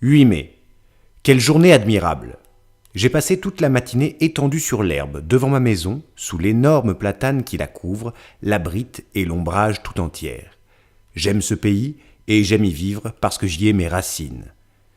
8 mai. Quelle journée admirable! J'ai passé toute la matinée étendu sur l'herbe, devant ma maison, sous l'énorme platane qui la couvre, l'abrite et l'ombrage tout entière. J'aime ce pays et j'aime y vivre parce que j'y ai mes racines.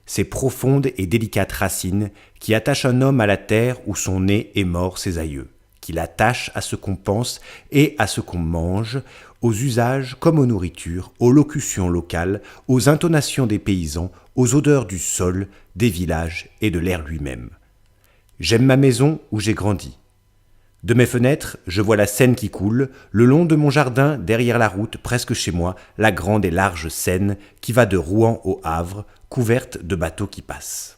Ces profondes et délicates racines qui attachent un homme à la terre où sont nés et morts ses aïeux, qui l'attachent à ce qu'on pense et à ce qu'on mange, aux usages comme aux nourritures, aux locutions locales, aux intonations des paysans, aux odeurs du sol, des villages et de l'air lui-même. J'aime ma maison où j'ai grandi. De mes fenêtres, je vois la Seine qui coule, le long de mon jardin, derrière la route, presque chez moi, la grande et large Seine qui va de Rouen au Havre, couverte de bateaux qui passent.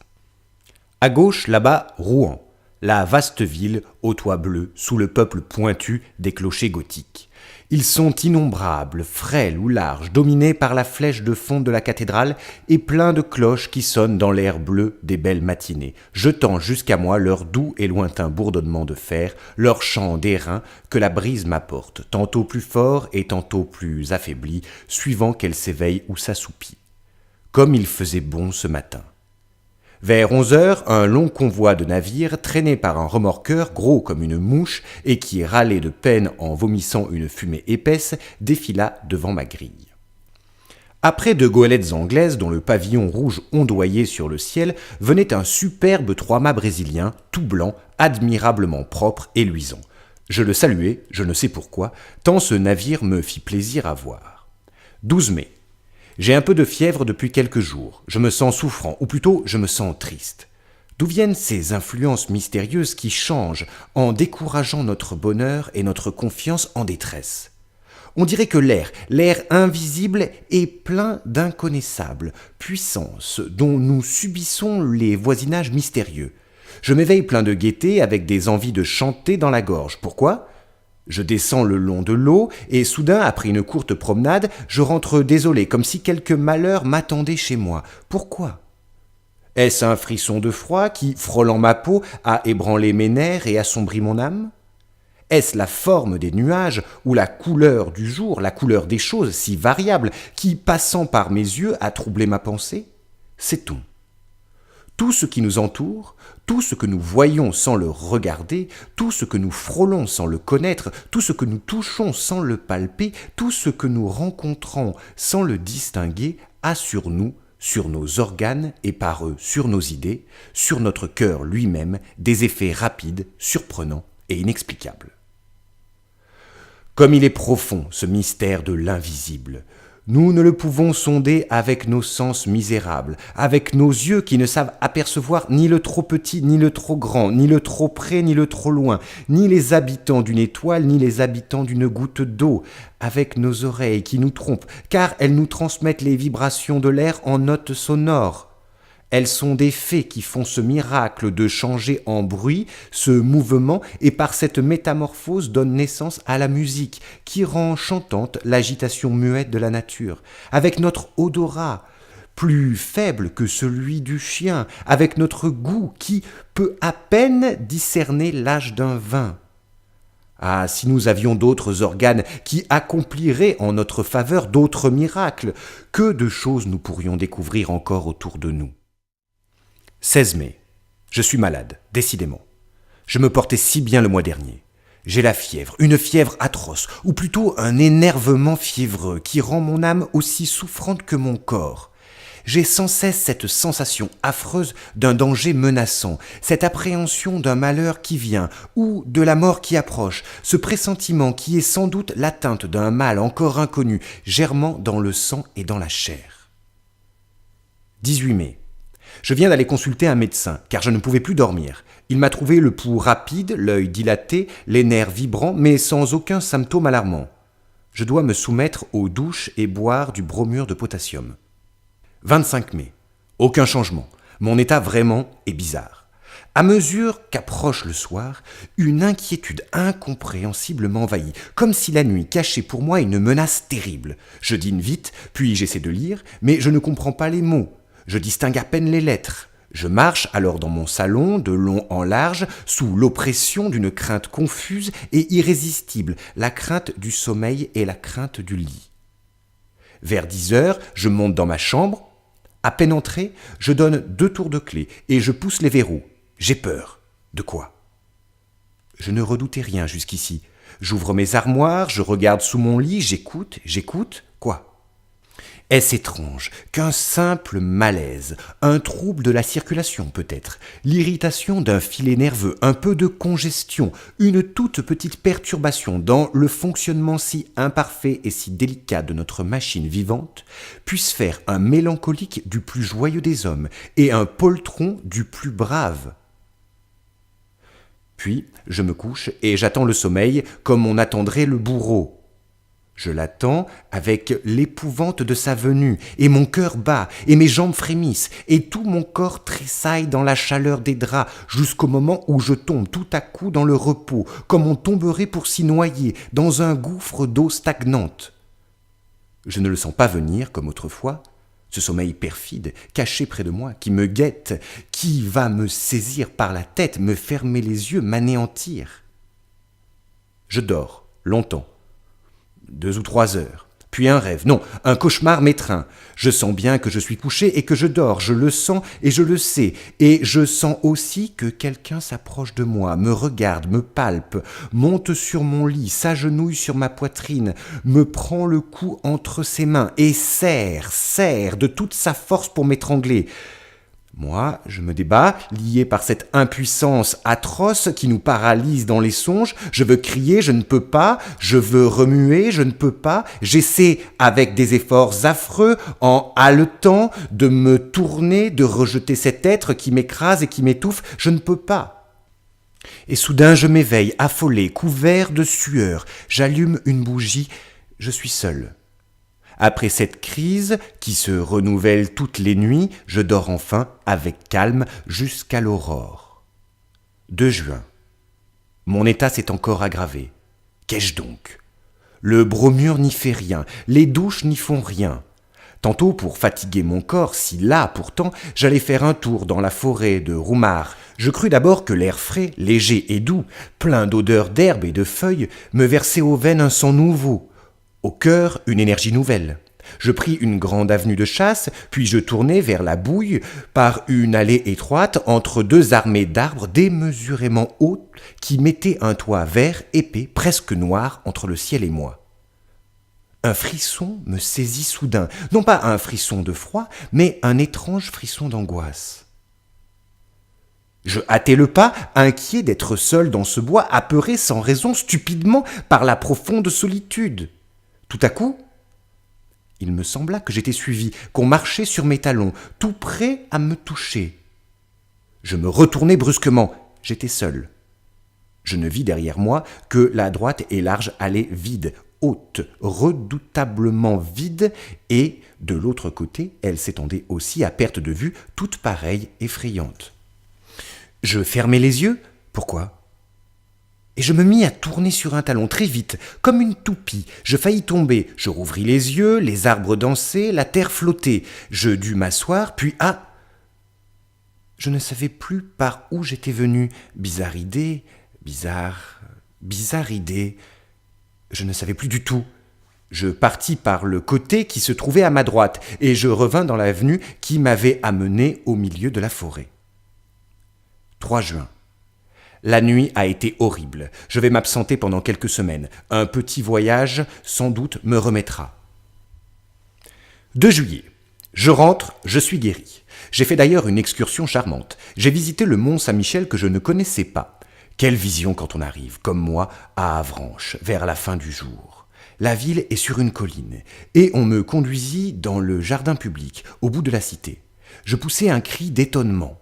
À gauche, là-bas, Rouen, la vaste ville aux toits bleus, sous le peuple pointu des clochers gothiques. Ils sont innombrables, frêles ou larges, dominés par la flèche de fond de la cathédrale et pleins de cloches qui sonnent dans l'air bleu des belles matinées, jetant jusqu'à moi leur doux et lointain bourdonnement de fer, leur chant d'airain que la brise m'apporte, tantôt plus fort et tantôt plus affaibli, suivant qu'elle s'éveille ou s'assoupit. Comme il faisait bon ce matin. Vers 11 heures, un long convoi de navires, traîné par un remorqueur gros comme une mouche et qui râlait de peine en vomissant une fumée épaisse, défila devant ma grille. Après deux goélettes anglaises dont le pavillon rouge ondoyait sur le ciel, venait un superbe trois-mâts brésilien, tout blanc, admirablement propre et luisant. Je le saluai, je ne sais pourquoi, tant ce navire me fit plaisir à voir. 12 mai. J'ai un peu de fièvre depuis quelques jours. Je me sens souffrant, ou plutôt je me sens triste. D'où viennent ces influences mystérieuses qui changent en décourageant notre bonheur et notre confiance en détresse? On dirait que l'air invisible est plein d'inconnaissables puissances dont nous subissons les voisinages mystérieux. Je m'éveille plein de gaieté avec des envies de chanter dans la gorge. Pourquoi ? Je descends le long de l'eau et soudain, après une courte promenade, je rentre désolé, comme si quelque malheur m'attendait chez moi. Pourquoi ? Est-ce un frisson de froid qui, frôlant ma peau, a ébranlé mes nerfs et assombri mon âme ? Est-ce la forme des nuages ou la couleur du jour, la couleur des choses si variable qui, passant par mes yeux, a troublé ma pensée ? Sait-on ? Tout ce qui nous entoure, tout ce que nous voyons sans le regarder, tout ce que nous frôlons sans le connaître, tout ce que nous touchons sans le palper, tout ce que nous rencontrons sans le distinguer, a sur nous, sur nos organes et par eux sur nos idées, sur notre cœur lui-même, des effets rapides, surprenants et inexplicables. Comme il est profond, ce mystère de l'invisible. Nous ne le pouvons sonder avec nos sens misérables, avec nos yeux qui ne savent apercevoir ni le trop petit, ni le trop grand, ni le trop près, ni le trop loin, ni les habitants d'une étoile, ni les habitants d'une goutte d'eau, avec nos oreilles qui nous trompent, car elles nous transmettent les vibrations de l'air en notes sonores. Elles sont des fées qui font ce miracle de changer en bruit ce mouvement et par cette métamorphose donnent naissance à la musique qui rend chantante l'agitation muette de la nature. Avec notre odorat, plus faible que celui du chien, avec notre goût qui peut à peine discerner l'âge d'un vin. Ah, si nous avions d'autres organes qui accompliraient en notre faveur d'autres miracles, que de choses nous pourrions découvrir encore autour de nous. 16 mai. Je suis malade, décidément. Je me portais si bien le mois dernier. J'ai la fièvre, une fièvre atroce, ou plutôt un énervement fiévreux qui rend mon âme aussi souffrante que mon corps. J'ai sans cesse cette sensation affreuse d'un danger menaçant, cette appréhension d'un malheur qui vient, ou de la mort qui approche, ce pressentiment qui est sans doute l'atteinte d'un mal encore inconnu, germant dans le sang et dans la chair. 18 mai. Je viens d'aller consulter un médecin, car je ne pouvais plus dormir. Il m'a trouvé le pouls rapide, l'œil dilaté, les nerfs vibrants, mais sans aucun symptôme alarmant. Je dois me soumettre aux douches et boire du bromure de potassium. 25 mai. Aucun changement. Mon état vraiment est bizarre. À mesure qu'approche le soir, une inquiétude incompréhensible m'envahit, comme si la nuit cachait pour moi une menace terrible. Je dîne vite, puis j'essaie de lire, mais je ne comprends pas les mots. Je distingue à peine les lettres. Je marche alors dans mon salon, de long en large, sous l'oppression d'une crainte confuse et irrésistible, la crainte du sommeil et la crainte du lit. Vers 10 heures, je monte dans ma chambre. À peine entré, je donne 2 tours de clé et je pousse les verrous. J'ai peur. De quoi? Je ne redoutais rien jusqu'ici. J'ouvre mes armoires, je regarde sous mon lit, j'écoute. Quoi? Est-ce étrange qu'un simple malaise, un trouble de la circulation peut-être, l'irritation d'un filet nerveux, un peu de congestion, une toute petite perturbation dans le fonctionnement si imparfait et si délicat de notre machine vivante, puisse faire un mélancolique du plus joyeux des hommes et un poltron du plus brave? Puis, je me couche et j'attends le sommeil comme on attendrait le bourreau. Je l'attends avec l'épouvante de sa venue, et mon cœur bat, et mes jambes frémissent, et tout mon corps tressaille dans la chaleur des draps, jusqu'au moment où je tombe tout à coup dans le repos, comme on tomberait pour s'y noyer, dans un gouffre d'eau stagnante. Je ne le sens pas venir, comme autrefois, ce sommeil perfide, caché près de moi, qui me guette, qui va me saisir par la tête, me fermer les yeux, m'anéantir. Je dors, longtemps. 2 ou 3 heures, puis un rêve, non, un cauchemar m'étreint. Je sens bien que je suis couché et que je dors, je le sens et je le sais, et je sens aussi que quelqu'un s'approche de moi, me regarde, me palpe, monte sur mon lit, s'agenouille sur ma poitrine, me prend le cou entre ses mains et serre de toute sa force pour m'étrangler. Moi, je me débats, lié par cette impuissance atroce qui nous paralyse dans les songes. Je veux crier, je ne peux pas. Je veux remuer, je ne peux pas. J'essaie, avec des efforts affreux, en haletant, de me tourner, de rejeter cet être qui m'écrase et qui m'étouffe. Je ne peux pas. Et soudain, je m'éveille, affolé, couvert de sueur. J'allume une bougie. Je suis seul. Après cette crise, qui se renouvelle toutes les nuits, je dors enfin avec calme jusqu'à l'aurore. 2 juin. Mon état s'est encore aggravé. Qu'ai-je donc? Le bromure n'y fait rien, les douches n'y font rien. Tantôt, pour fatiguer mon corps, si las pourtant, j'allais faire un tour dans la forêt de Roumare. Je crus d'abord que l'air frais, léger et doux, plein d'odeurs d'herbe et de feuilles, me versait aux veines un sang nouveau. Au cœur, une énergie nouvelle. Je pris une grande avenue de chasse, puis je tournai vers la Bouille par une allée étroite entre 2 armées d'arbres démesurément hautes qui mettaient un toit vert, épais, presque noir entre le ciel et moi. Un frisson me saisit soudain, non pas un frisson de froid, mais un étrange frisson d'angoisse. Je hâtai le pas, inquiet d'être seul dans ce bois, apeuré sans raison, stupidement, par la profonde solitude. Tout à coup, il me sembla que j'étais suivi, qu'on marchait sur mes talons, tout prêt à me toucher. Je me retournai brusquement, j'étais seul. Je ne vis derrière moi que la droite et large allée vide, haute, redoutablement vide, et de l'autre côté, elle s'étendait aussi à perte de vue, toute pareille, effrayante. Je fermai les yeux. Pourquoi ? Et je me mis à tourner sur un talon très vite, comme une toupie. Je faillis tomber. Je rouvris les yeux, les arbres dansaient, la terre flottait. Je dus m'asseoir, puis je ne savais plus par où j'étais venu. Bizarre idée. Je ne savais plus du tout. Je partis par le côté qui se trouvait à ma droite, et je revins dans l'avenue qui m'avait amené au milieu de la forêt. 3 juin. La nuit a été horrible. Je vais m'absenter pendant quelques semaines. Un petit voyage, sans doute, me remettra. 2 juillet. Je rentre, je suis guéri. J'ai fait d'ailleurs une excursion charmante. J'ai visité le mont Saint-Michel que je ne connaissais pas. Quelle vision quand on arrive, comme moi, à Avranches, vers la fin du jour. La ville est sur une colline, et on me conduisit dans le jardin public, au bout de la cité. Je poussai un cri d'étonnement.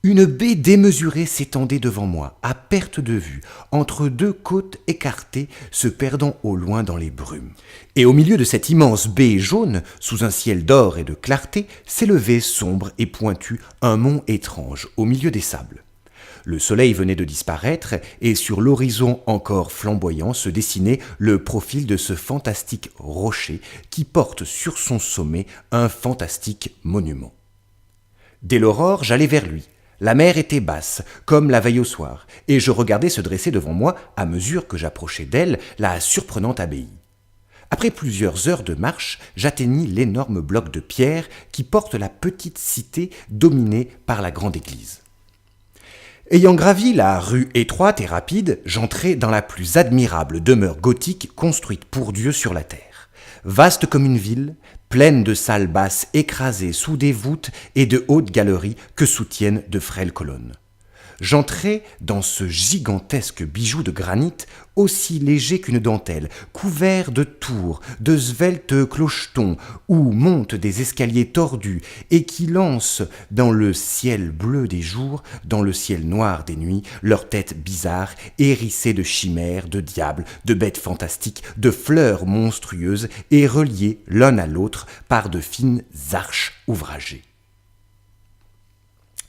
Une baie démesurée s'étendait devant moi, à perte de vue, entre 2 côtes écartées, se perdant au loin dans les brumes. Et au milieu de cette immense baie jaune, sous un ciel d'or et de clarté, s'élevait sombre et pointu un mont étrange, au milieu des sables. Le soleil venait de disparaître, et sur l'horizon encore flamboyant se dessinait le profil de ce fantastique rocher qui porte sur son sommet un fantastique monument. Dès l'aurore, j'allai vers lui. La mer était basse, comme la veille au soir, et je regardais se dresser devant moi, à mesure que j'approchais d'elle, la surprenante abbaye. Après plusieurs heures de marche, j'atteignis l'énorme bloc de pierre qui porte la petite cité dominée par la grande église. Ayant gravi la rue étroite et rapide, j'entrai dans la plus admirable demeure gothique construite pour Dieu sur la terre. Vaste comme une ville, pleine de salles basses écrasées sous des voûtes et de hautes galeries que soutiennent de frêles colonnes. J'entrai dans ce gigantesque bijou de granit, aussi léger qu'une dentelle, couvert de tours, de sveltes clochetons, où montent des escaliers tordus et qui lancent dans le ciel bleu des jours, dans le ciel noir des nuits, leurs têtes bizarres, hérissées de chimères, de diables, de bêtes fantastiques, de fleurs monstrueuses et reliées l'un à l'autre par de fines arches ouvragées.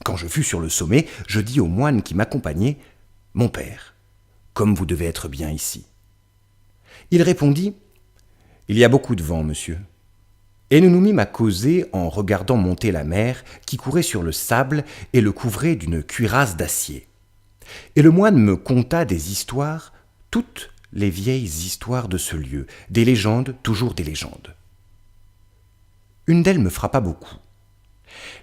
Quand je fus sur le sommet, je dis au moine qui m'accompagnait « Mon père, comme vous devez être bien ici. » Il répondit « Il y a beaucoup de vent, monsieur. » Et nous nous mîmes à causer en regardant monter la mer qui courait sur le sable et le couvrait d'une cuirasse d'acier. Et le moine me conta des histoires, toutes les vieilles histoires de ce lieu, des légendes, toujours des légendes. Une d'elles me frappa beaucoup.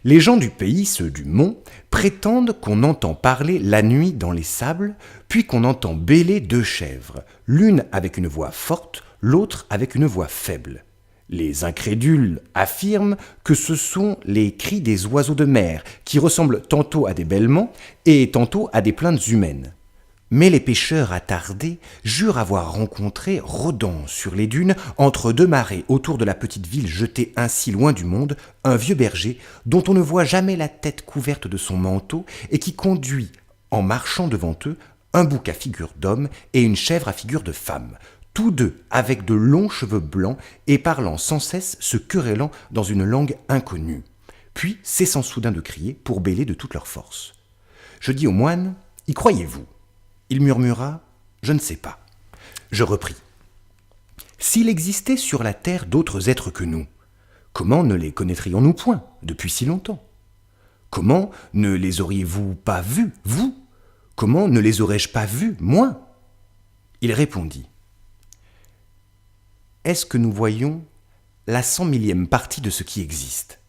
Les gens du pays, ceux du mont, prétendent qu'on entend parler la nuit dans les sables, puis qu'on entend bêler deux chèvres, l'une avec une voix forte, l'autre avec une voix faible. Les incrédules affirment que ce sont les cris des oiseaux de mer, qui ressemblent tantôt à des bêlements et tantôt à des plaintes humaines. Mais les pêcheurs attardés jurent avoir rencontré, rôdant sur les dunes, entre deux marées autour de la petite ville jetée ainsi loin du monde, un vieux berger dont on ne voit jamais la tête couverte de son manteau et qui conduit, en marchant devant eux, un bouc à figure d'homme et une chèvre à figure de femme, tous deux avec de longs cheveux blancs et parlant sans cesse, se querellant dans une langue inconnue, puis cessant soudain de crier pour bêler de toute leur force. Je dis au moine, « Y croyez-vous » Il murmura « Je ne sais pas ». Je repris « S'il existait sur la terre d'autres êtres que nous, comment ne les connaîtrions-nous point depuis si longtemps? Comment ne les auriez-vous pas vus, vous? Comment ne les aurais-je pas vus, moi ?» Il répondit « Est-ce que nous voyons la 100 millième partie de ce qui existe?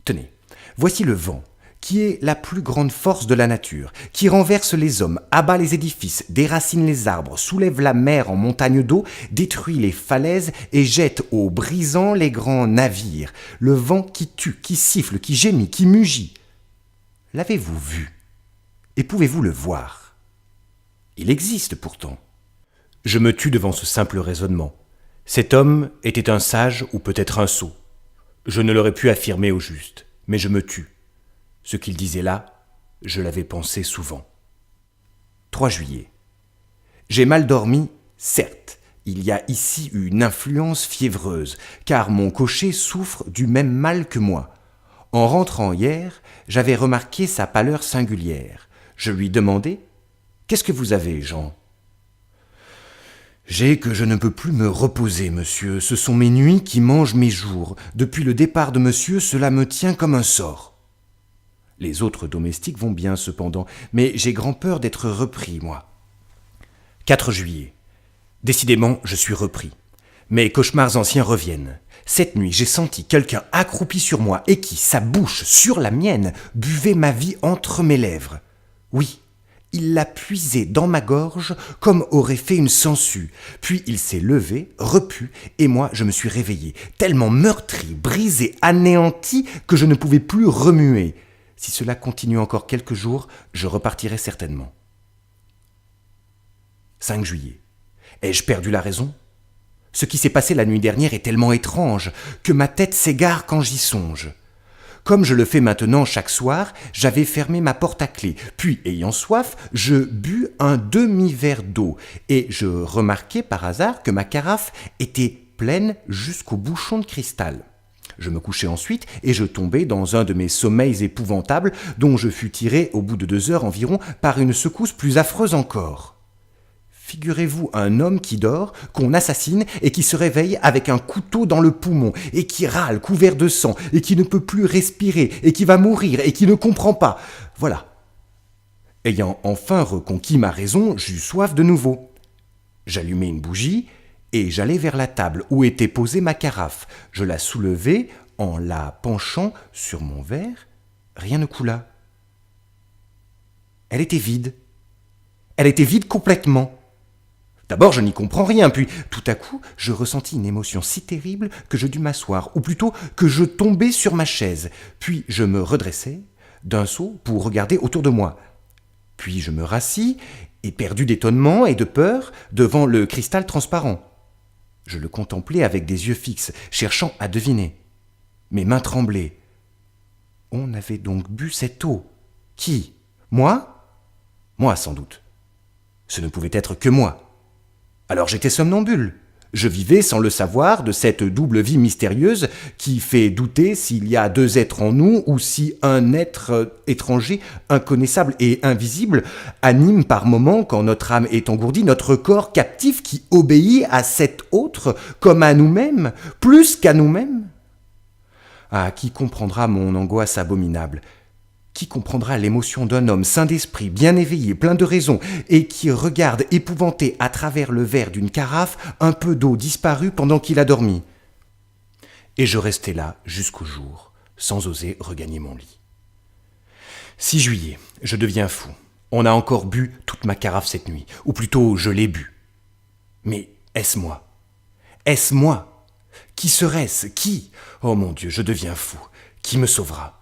Tenez, voici le vent, qui est la plus grande force de la nature, qui renverse les hommes, abat les édifices, déracine les arbres, soulève la mer en montagne d'eau, détruit les falaises et jette au brisant les grands navires, le vent qui tue, qui siffle, qui gémit, qui mugit. L'avez-vous vu? Et pouvez-vous le voir? Il existe pourtant. Je me tus devant ce simple raisonnement. Cet homme était un sage ou peut-être un sot. Je ne l'aurais pu affirmer au juste, mais je me tus. Ce qu'il disait là, je l'avais pensé souvent. 3 juillet. J'ai mal dormi, certes. Il y a ici une influence fiévreuse, car mon cocher souffre du même mal que moi. En rentrant hier, j'avais remarqué sa pâleur singulière. Je lui demandai « Qu'est-ce que vous avez, Jean ?» « J'ai que je ne peux plus me reposer, monsieur. Ce sont mes nuits qui mangent mes jours. Depuis le départ de monsieur, cela me tient comme un sort. » Les autres domestiques vont bien cependant, mais j'ai grand peur d'être repris, moi. 4 juillet. Décidément, je suis repris. Mes cauchemars anciens reviennent. Cette nuit, j'ai senti quelqu'un accroupi sur moi et qui, sa bouche sur la mienne, buvait ma vie entre mes lèvres. Oui, il l'a puisée dans ma gorge comme aurait fait une sangsue. Puis il s'est levé, repu, et moi je me suis réveillé, tellement meurtri, brisé, anéanti que je ne pouvais plus remuer. Si cela continue encore quelques jours, je repartirai certainement. 5 juillet. Ai-je perdu la raison? Ce qui s'est passé la nuit dernière est tellement étrange que ma tête s'égare quand j'y songe. Comme je le fais maintenant chaque soir, j'avais fermé ma porte à clé, puis, ayant soif, je bus un demi-verre d'eau, et je remarquai par hasard que ma carafe était pleine jusqu'au bouchon de cristal. Je me couchai ensuite et je tombai dans un de mes sommeils épouvantables dont je fus tiré au bout de 2 heures environ par une secousse plus affreuse encore. Figurez-vous un homme qui dort, qu'on assassine et qui se réveille avec un couteau dans le poumon et qui râle couvert de sang et qui ne peut plus respirer et qui va mourir et qui ne comprend pas. Voilà. Ayant enfin reconquis ma raison, j'eus soif de nouveau. J'allumai une bougie et j'allai vers la table où était posée ma carafe. Je la soulevai en la penchant sur mon verre. Rien ne coula. Elle était vide. Elle était vide complètement. D'abord, je n'y comprends rien, puis tout à coup, je ressentis une émotion si terrible que je dus m'asseoir, ou plutôt que je tombai sur ma chaise. Puis je me redressai d'un saut pour regarder autour de moi. Puis je me rassis, éperdu d'étonnement et de peur, devant le cristal transparent. Je le contemplais avec des yeux fixes, cherchant à deviner. Mes mains tremblaient. On avait donc bu cette eau. Qui? Moi? Moi, sans doute. Ce ne pouvait être que moi. Alors j'étais somnambule. Je vivais sans le savoir de cette double vie mystérieuse qui fait douter s'il y a deux êtres en nous ou si un être étranger, inconnaissable et invisible, anime par moments, quand notre âme est engourdie, notre corps captif qui obéit à cet autre comme à nous-mêmes, plus qu'à nous-mêmes. Ah, qui comprendra mon angoisse abominable? Qui comprendra l'émotion d'un homme sain d'esprit, bien éveillé, plein de raison, et qui regarde épouvanté à travers le verre d'une carafe un peu d'eau disparue pendant qu'il a dormi? Et je restai là jusqu'au jour, sans oser regagner mon lit. 6 juillet, je deviens fou. On a encore bu toute ma carafe cette nuit, ou plutôt je l'ai bu. Mais est-ce moi? Est-ce moi? Qui serait-ce? Qui? Oh mon Dieu, je deviens fou. Qui me sauvera?